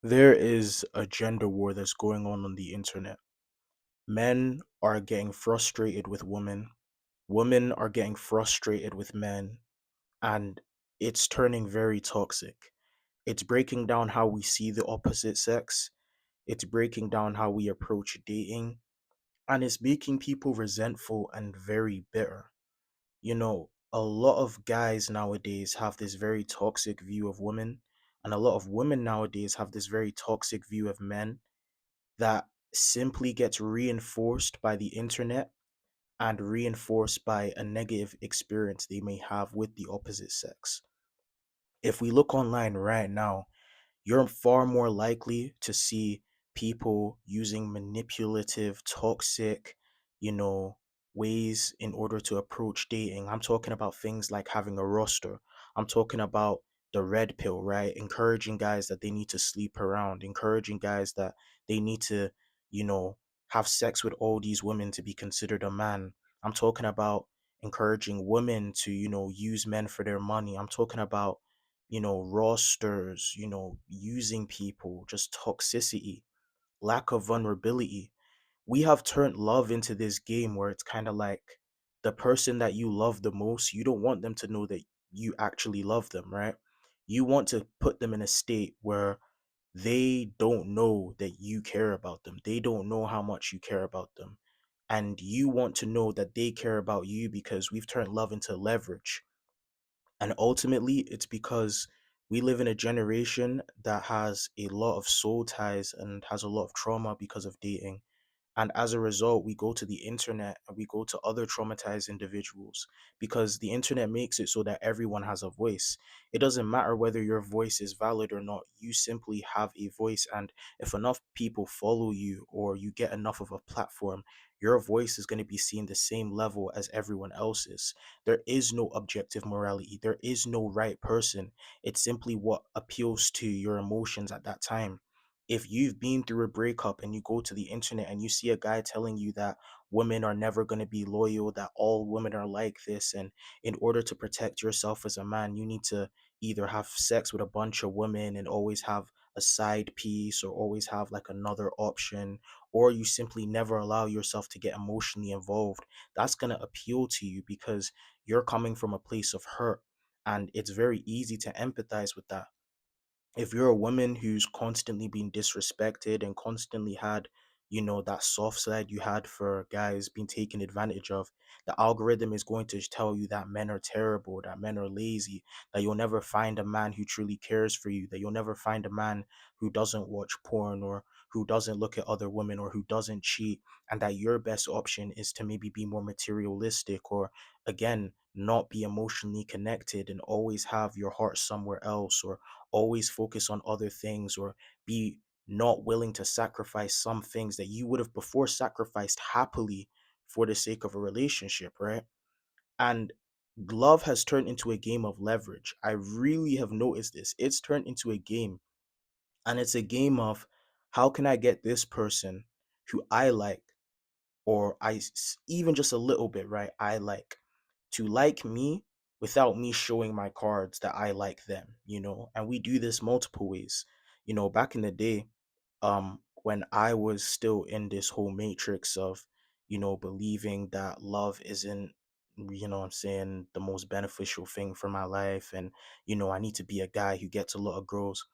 There is a gender war that's going on the internet. Men are getting frustrated with women. Women are getting frustrated with men. And it's turning very toxic. It's breaking down how we see the opposite sex. It's breaking down how we approach dating. And it's making people resentful and very bitter. A lot of guys nowadays have this very toxic view of women. And a lot of women nowadays have this very toxic view of men that simply gets reinforced by the internet and reinforced by a negative experience they may have with the opposite sex. If we look online right now, you're far more likely to see people using manipulative, toxic, you know, ways in order to approach dating. I'm talking about things like having a roster. I'm talking about the red pill, right? Encouraging guys that they need to sleep around, encouraging guys that they need to, you know, have sex with all these women to be considered a man. I'm talking about encouraging women to, use men for their money. I'm talking about rosters, using people, just toxicity, lack of vulnerability. We have turned love into this game where it's kind of like the person that you love the most, you don't want them to know that you actually love them, right? You want to put them in a state where they don't know that you care about them. They don't know how much you care about them. And you want to know that they care about you because we've turned love into leverage. And ultimately, it's because we live in a generation that has a lot of soul ties and has a lot of trauma because of dating. And as a result, we go to the internet and we go to other traumatized individuals because the internet makes it so that everyone has a voice. It doesn't matter whether your voice is valid or not, you simply have a voice. And if enough people follow you or you get enough of a platform, your voice is going to be seen the same level as everyone else's. There is no objective morality, there is no right person. It's simply what appeals to your emotions at that time. If you've been through a breakup and you go to the internet and you see a guy telling you that women are never going to be loyal, that all women are like this, and in order to protect yourself as a man, you need to either have sex with a bunch of women and always have a side piece or always have like another option, or you simply never allow yourself to get emotionally involved, that's going to appeal to you because you're coming from a place of hurt. And it's very easy to empathize with that. If you're a woman who's constantly been disrespected and constantly had, that soft side you had for guys being taken advantage of, the algorithm is going to tell you that men are terrible, that men are lazy, that you'll never find a man who truly cares for you, that you'll never find a man who doesn't watch porn or who doesn't look at other women or who doesn't cheat, and that your best option is to maybe be more materialistic or, again, not be emotionally connected and always have your heart somewhere else, or always focus on other things, or be not willing to sacrifice some things that you would have before sacrificed happily for the sake of a relationship, right? And love has turned into a game of leverage. I really have noticed this. It's turned into a game, and it's a game of how can I get this person who I like, or even just a little bit, right? I to like me without me showing my cards that I like them, And we do this multiple ways. Back in the day, when I was still in this whole matrix of, believing that love isn't, what I'm saying, the most beneficial thing for my life, and I need to be a guy who gets a lot of girls.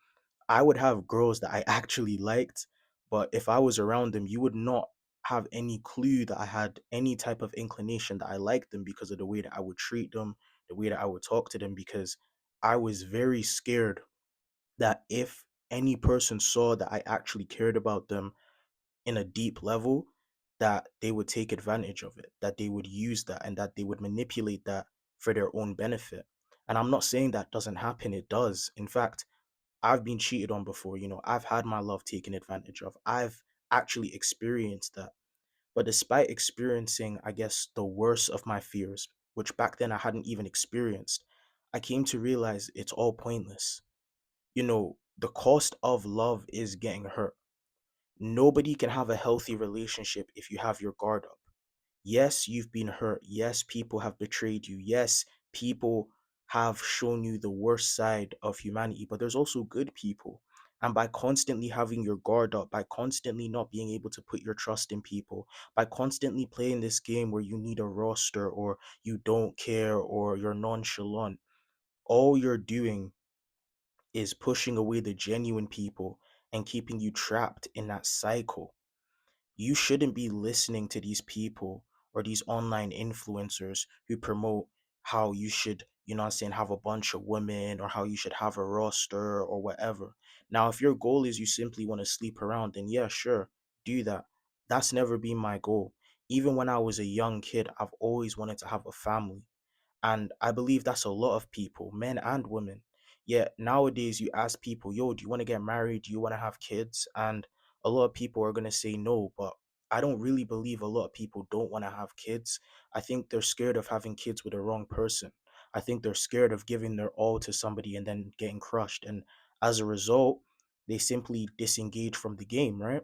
I would have girls that I actually liked, but if I was around them, you would not have any clue that I had any type of inclination that I liked them because of the way that I would treat them, the way that I would talk to them, because I was very scared that if any person saw that I actually cared about them in a deep level, that they would take advantage of it, that they would use that, and that they would manipulate that for their own benefit. And I'm not saying that doesn't happen, it does. In fact, I've been cheated on before, I've had my love taken advantage of. I've actually experienced that. But despite experiencing, I guess, the worst of my fears, which back then I hadn't even experienced, I came to realize it's all pointless. The cost of love is getting hurt. Nobody can have a healthy relationship if you have your guard up. Yes, you've been hurt. Yes, people have betrayed you. Yes, people have shown you the worst side of humanity, but there's also good people. And by constantly having your guard up, by constantly not being able to put your trust in people, by constantly playing this game where you need a roster or you don't care or you're nonchalant, all you're doing is pushing away the genuine people and keeping you trapped in that cycle. You shouldn't be listening to these people or these online influencers who promote how you should, what I'm saying, have a bunch of women or how you should have a roster or whatever. Now, if your goal is you simply want to sleep around, then yeah, sure, do that. That's never been my goal. Even when I was a young kid, I've always wanted to have a family. And I believe that's a lot of people, men and women. Yet nowadays, you ask people, yo, do you want to get married? Do you want to have kids? And a lot of people are going to say no. But I don't really believe a lot of people don't want to have kids. I think they're scared of having kids with the wrong person. I think they're scared of giving their all to somebody and then getting crushed. And as a result, they simply disengage from the game, right?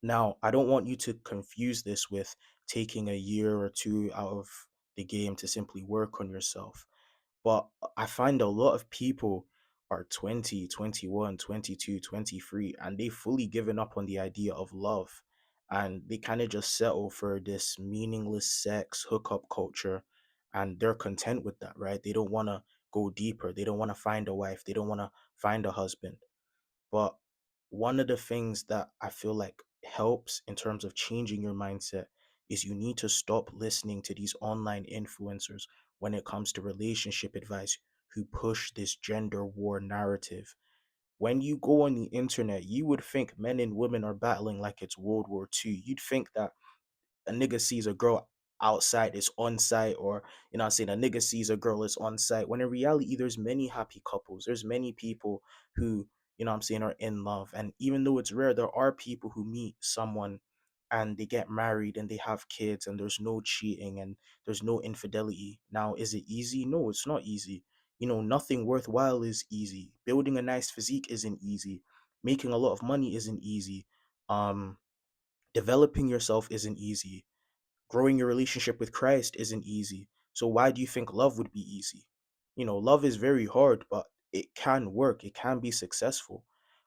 Now, I don't want you to confuse this with taking a year or two out of the game to simply work on yourself. But I find a lot of people are 20, 21, 22, 23, and they fully given up on the idea of love. And they kind of just settle for this meaningless sex hookup culture. And they're content with that, right? They don't want to go deeper. They don't want to find a wife. They don't want to find a husband. But one of the things that I feel like helps in terms of changing your mindset is you need to stop listening to these online influencers when it comes to relationship advice who push this gender war narrative. When you go on the internet, you would think men and women are battling like it's World War II. You'd think that a nigga sees a girl outside is on site, or what I'm saying, a nigga sees a girl is on site, when in reality there's many happy couples, there's many people who, what I'm saying, are in love. And even though it's rare, there are people who meet someone and they get married and they have kids and there's no cheating and there's no infidelity. Now, is it easy? No, it's not easy. Nothing worthwhile is easy. Building a nice physique isn't easy. Making a lot of money isn't easy. um Developing yourself isn't easy. Growing your relationship with Christ isn't easy. So why do you think love would be easy? Love is very hard, but it can work. It can be successful.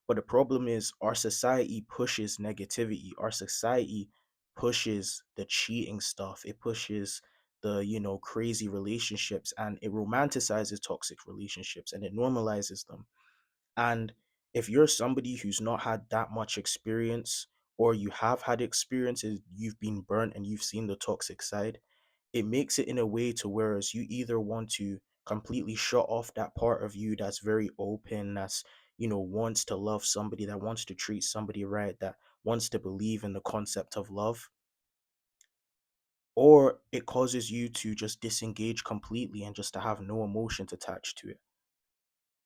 But the problem is our society pushes negativity. Our society pushes the cheating stuff. It pushes the, crazy relationships, and it romanticizes toxic relationships and it normalizes them. And if you're somebody who's not had that much experience, or you have had experiences, you've been burnt and you've seen the toxic side, it makes it in a way to whereas you either want to completely shut off that part of you that's very open, that's, wants to love somebody, that wants to treat somebody right, that wants to believe in the concept of love, or it causes you to just disengage completely and just to have no emotions attached to it.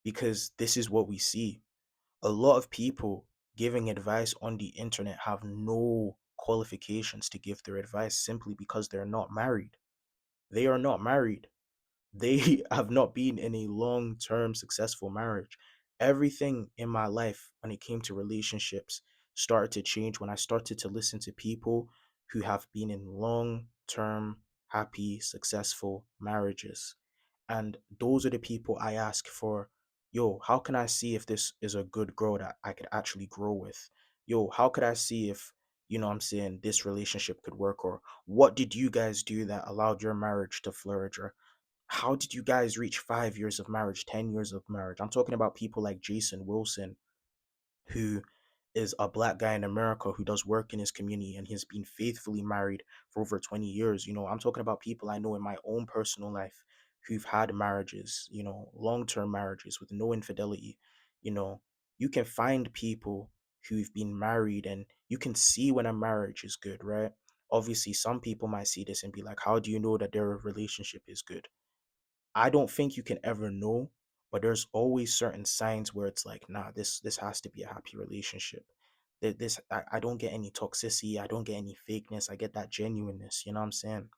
Because this is what we see. A lot of people giving advice on the internet have no qualifications to give their advice simply because they're not married. They are not married. They have not been in a long term successful marriage. Everything in my life when it came to relationships started to change when I started to listen to people who have been in long term, happy, successful marriages. And those are the people I ask for, yo, how can I see if this is a good girl that I could actually grow with? Yo, how could I see if, what I'm saying, this relationship could work? Or what did you guys do that allowed your marriage to flourish? Or how did you guys reach 5 years of marriage, 10 years of marriage? I'm talking about people like Jason Wilson, who is a black guy in America who does work in his community and he's been faithfully married for over 20 years. I'm talking about people I know in my own personal life who've had marriages, long term marriages with no infidelity. You know, you can find people who've been married and you can see when a marriage is good, right? Obviously, some people might see this and be like, how do you know that their relationship is good? I don't think you can ever know, but there's always certain signs where it's like, nah, this has to be a happy relationship. I don't get any toxicity, I don't get any fakeness, I get that genuineness, you know what I'm saying?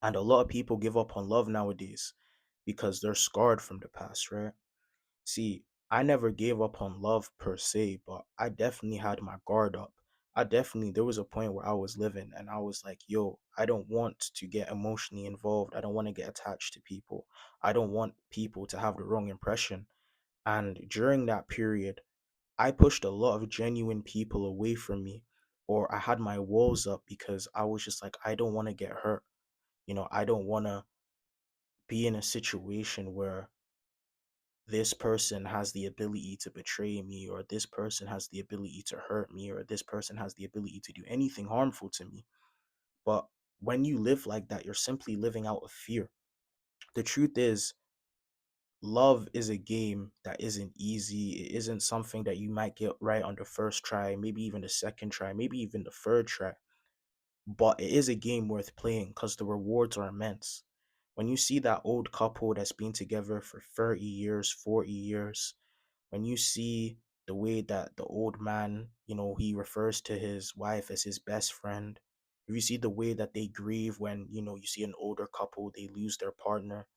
And a lot of people give up on love nowadays because they're scarred from the past, right? See, I never gave up on love per se, but I definitely had my guard up. There was a point where I was living and I was like, yo, I don't want to get emotionally involved. I don't want to get attached to people. I don't want people to have the wrong impression. And during that period, I pushed a lot of genuine people away from me, or I had my walls up because I was just like, I don't want to get hurt. I don't want to be in a situation where this person has the ability to betray me, or this person has the ability to hurt me, or this person has the ability to do anything harmful to me. But when you live like that, you're simply living out of fear. The truth is, love is a game that isn't easy. It isn't something that you might get right on the first try, maybe even the second try, maybe even the third try. But it is a game worth playing because the rewards are immense. When you see that old couple that's been together for 30 years, 40 years, when you see the way that the old man, he refers to his wife as his best friend, if you see the way that they grieve when, you see an older couple, they lose their partner,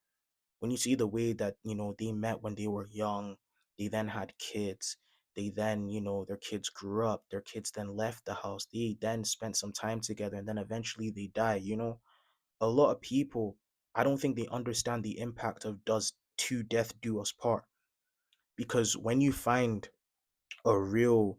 when you see the way that, they met when they were young, they then had kids, they then, their kids grew up, their kids then left the house, they then spent some time together, and then eventually they die, a lot of people, I don't think they understand the impact of does to death do us part. Because when you find a real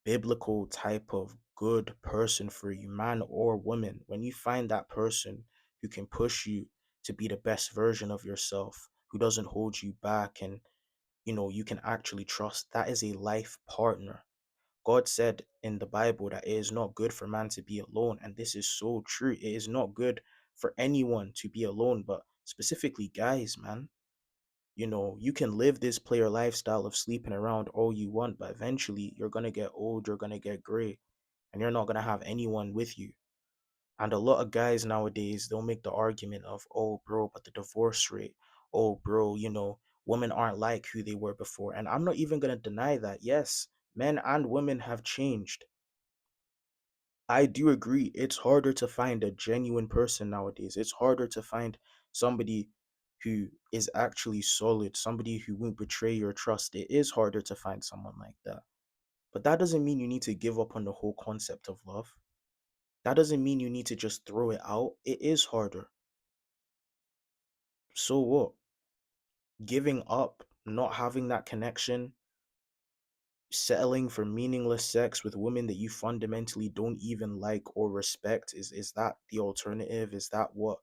biblical type of good person for you, man or woman, when you find that person who can push you to be the best version of yourself, who doesn't hold you back, and you can actually trust, that is a life partner. God said in the Bible that it is not good for man to be alone, and this is so true. It is not good for anyone to be alone, but specifically guys, man. You can live this player lifestyle of sleeping around all you want, but eventually you're going to get old, you're going to get gray, and you're not going to have anyone with you. And a lot of guys nowadays, they'll make the argument of, oh, bro, but the divorce rate, oh, bro, women aren't like who they were before. And I'm not even going to deny that. Yes, men and women have changed. I do agree. It's harder to find a genuine person nowadays. It's harder to find somebody who is actually solid, somebody who won't betray your trust. It is harder to find someone like that. But that doesn't mean you need to give up on the whole concept of love. That doesn't mean you need to just throw it out. It is harder. So what? Giving up, not having that connection, settling for meaningless sex with women that you fundamentally don't even like or respect, is that the alternative? Is that what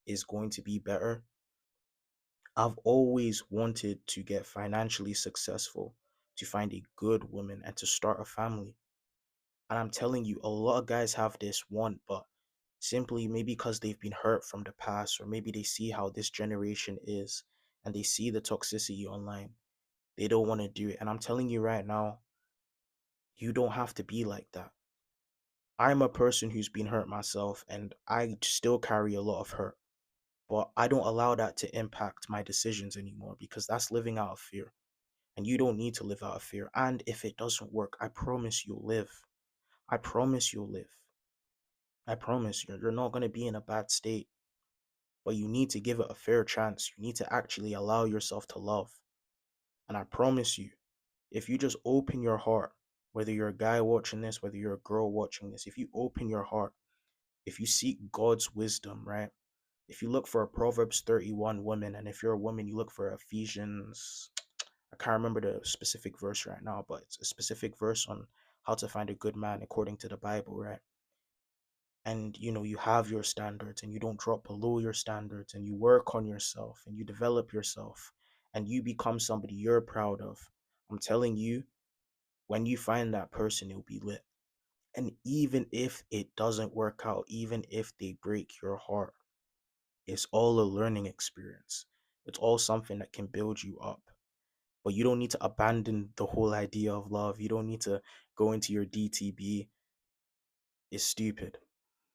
is going to be better? I've always wanted to get financially successful, to find a good woman, and to start a family. And I'm telling you, a lot of guys have this want, but simply maybe because they've been hurt from the past, or maybe they see how this generation is and they see the toxicity online, they don't want to do it. And I'm telling you right now, you don't have to be like that. I'm a person who's been hurt myself, and I still carry a lot of hurt, but I don't allow that to impact my decisions anymore because that's living out of fear. And you don't need to live out of fear. And if it doesn't work, I promise you'll live. I promise you'll live. I promise you're not going to be in a bad state, but you need to give it a fair chance. You need to actually allow yourself to love. And I promise you, if you just open your heart, whether you're a guy watching this, whether you're a girl watching this, if you open your heart, if you seek God's wisdom, right? If you look for a Proverbs 31 woman, and if you're a woman, you look for Ephesians, I can't remember the specific verse right now, but it's a specific verse on how to find a good man according to the Bible, right? And you have your standards and you don't drop below your standards, and you work on yourself and you develop yourself and you become somebody you're proud of. I'm telling you, when you find that person, it'll be lit. And even if it doesn't work out, even if they break your heart, it's all a learning experience. It's all something that can build you up. But you don't need to abandon the whole idea of love. You don't need to go into your DTB. It's stupid.